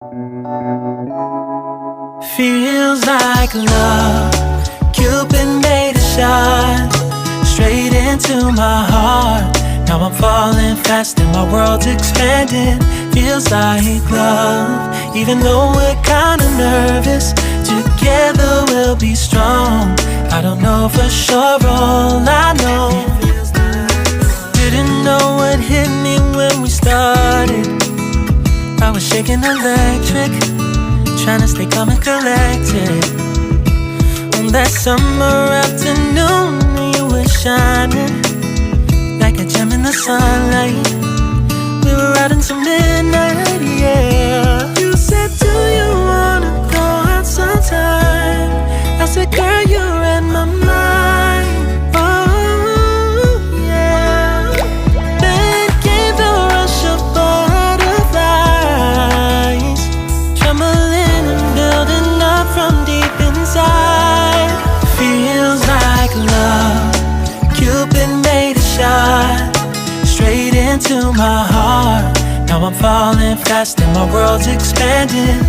Feels like love, Cupid made a shot straight into my heart. Now I'm falling fast and my world's expanding. Feels like love, even though we're kinda nervous. Together we'll be strong. I don't know for sure, all I know. Didn't know what hit me when we started. I was shaking electric, trying to stay calm and collected. On that summer afternoon, you were shining like a gem in the sunlight. We were out until midnight, yeah. You said, do you wanna go out sometime? I said, girl, you read my mind. Oh, yeah. Then came the rush of butterflies, trembling and building up from deep inside. Feels like love, Cupid made a shot straight into my heart. Now I'm falling fast and my world's expanding.